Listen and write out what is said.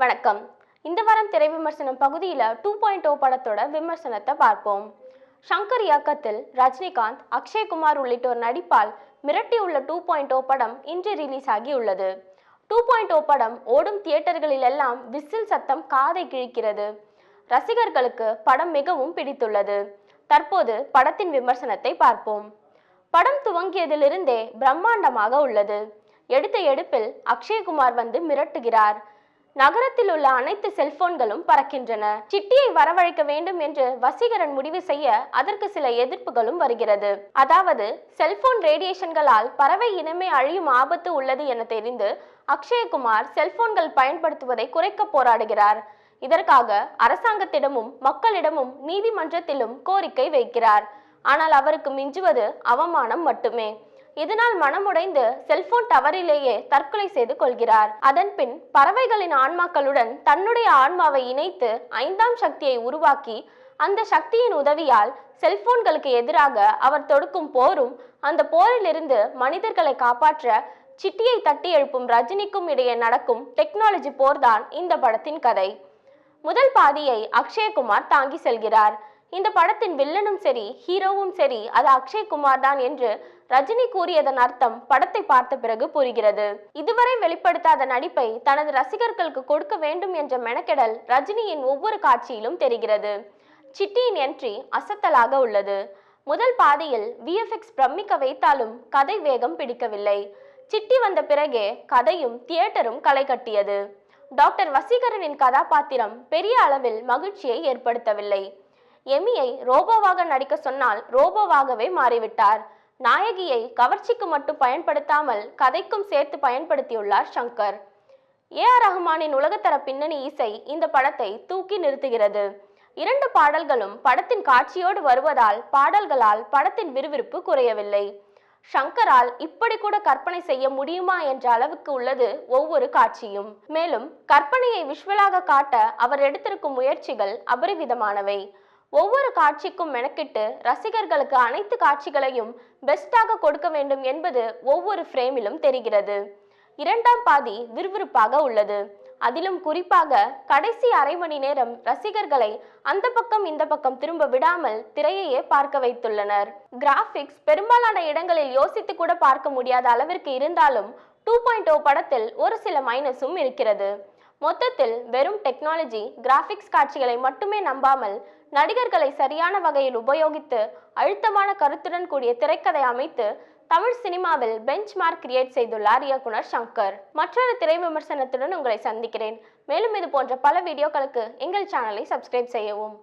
வணக்கம். இந்த வாரம் திரை விமர்சனம் பகுதியில் 2.0 படத்தோட விமர்சனத்தை பார்ப்போம். ஷங்கர் இயக்கத்தில் ரஜினிகாந்த், அக்ஷய்குமார் உள்ளிட்டோர் நடிப்பால் மிரட்டியுள்ள 2.0 படம் இன்று ரிலீஸ் ஆகியுள்ளது. 2.0 படம் ஓடும் தியேட்டர்களில் எல்லாம் விசில் சத்தம் காதை கிழிக்கிறது. ரசிகர்களுக்கு படம் மிகவும் பிடித்துள்ளது. தற்போது படத்தின் விமர்சனத்தை பார்ப்போம். படம் துவங்கியதிலிருந்தே பிரம்மாண்டமாக உள்ளது. எடுத்த எடுப்பில் அக்ஷய்குமார் வந்து மிரட்டுகிறார். நகரத்தில் உள்ள அனைத்து செல்போன்களும் பறக்கின்றன. சிட்டியை வரவழைக்க வேண்டும் என்று வசீகரன் முடிவு செய்ய அதற்கு சில எதிர்ப்புகளும் வருகிறது. அதாவது செல்போன் ரேடியேஷன்களால் பறவை இனமே அழியும் ஆபத்து உள்ளது என தெரிந்து அக்ஷய்குமார் செல்போன்கள் பயன்படுத்துவதை குறைக்க போராடுகிறார். இதற்காக அரசாங்கத்திடமும் மக்களிடமும் நீதிமன்றத்திலும் கோரிக்கை வைக்கிறார். ஆனால் அவருக்கு மிஞ்சுவது அவமானம் மட்டுமே. இதனால் மனமுடைந்து செல்போன் டவரிலேயே தற்கொலை செய்து கொள்கிறார். அதன் பின் பறவைகளின் ஆன்மாக்களுடன் தன்னுடைய ஆன்மாவை இணைத்து 5ஆம் சக்தியை உருவாக்கி அந்த சக்தியின் உதவியால் செல்போன்களுக்கு எதிராக அவர் தொடுக்கும் போரும் அந்த போரிலிருந்து மனிதர்களை காப்பாற்ற சிட்டியை தட்டி எழுப்பும் ரஜினிக்கும் இடையே நடக்கும் டெக்னாலஜி போர்தான் இந்த படத்தின் கதை. முதல் பாதியை அக்ஷய்குமார் தாங்கி செல்கிறார். இந்த படத்தின் வில்லனும் சரி ஹீரோவும் சரி அது அக்ஷய்குமார் தான் என்று ரஜினி கூறியதன் அர்த்தம் படத்தை பார்த்த பிறகு புரிகிறது. இதுவரை வெளிப்படுத்தாத நடிப்பை தனது ரசிகர்களுக்கு கொடுக்க வேண்டும் என்ற மெனக்கெடல் ரஜினியின் ஒவ்வொரு காட்சியிலும் தெரிகிறது. சிட்டியின் என்ட்ரி அசத்தலாக உள்ளது. முதல் பாதியில் விஎஃப்எக்ஸ் பிரமிக்க வைத்தாலும் கதை வேகம் பிடிக்கவில்லை. சிட்டி வந்த பிறகே கதையும் தியேட்டரும் களை கட்டியது. டாக்டர் வசீகரனின் கதாபாத்திரம் பெரிய அளவில் மகிழ்ச்சியை ஏற்படுத்தவில்லை. எமியை ரோபோவாக நடிக்க சொன்னால் ரோபோவாகவே மாறிவிட்டார். நாயகியை கவர்ச்சிக்கு மட்டும் பயன்படுத்தாமல் கதைக்கும் சேர்த்து பயன்படுத்தியுள்ளார் ஷங்கர். ஏஆர் ரஹ்மானின் உலகத்தர பின்னணி இசை இந்த படத்தை தூக்கி நிறுத்துகிறது. 2 பாடல்களும் படத்தின் காட்சியோடு வருவதால் பாடல்களால் படத்தின் விறுவிறுப்பு குறையவில்லை. ஷங்கரால் இப்படி கூட கற்பனை செய்ய முடியுமா என்ற அளவுக்கு உள்ளது ஒவ்வொரு காட்சியும். மேலும் கற்பனையை விஷுவலாக காட்ட அவர் எடுத்திருக்கும் முயற்சிகள் அபரிவிதமானவை. ஒவ்வொரு காட்சிக்கும் மெனக்கிட்டு ரசிகர்களுக்கு அனைத்து காட்சிகளையும் பெஸ்டாக கொடுக்க வேண்டும் என்பது ஒவ்வொரு ஃப்ரேமிலும் தெரிகிறது. 2ஆம் பாதி விறுவிறுப்பாக உள்ளது. அதிலும் குறிப்பாக கடைசி அரை மணி நேரம் ரசிகர்களை அந்த பக்கம் இந்த பக்கம் திரும்ப விடாமல் திரையையே பார்க்க வைத்துள்ளனர். கிராபிக்ஸ் பெரும்பாலான இடங்களில் யோசித்து கூட பார்க்க முடியாத அளவிற்கு இருந்தாலும் 2.0 படத்தில் ஒரு சில மைனஸும் இருக்கிறது. மொத்தத்தில் வெறும் டெக்னாலஜி கிராபிக்ஸ் காட்சிகளை மட்டுமே நம்பாமல் நடிகர்களை சரியான வகையில் உபயோகித்து அழுத்தமான கருத்துடன் கூடிய திரைக்கதை அமைத்து தமிழ் சினிமாவில் பெஞ்ச் மார்க் கிரியேட் செய்துள்ளார் இயக்குனர் ஷங்கர். மற்றொரு திரை விமர்சனத்துடன் உங்களை சந்திக்கிறேன். மேலும் இது போன்ற பல வீடியோக்களுக்கு எங்கள் சேனலை சப்ஸ்கிரைப் செய்யவும்.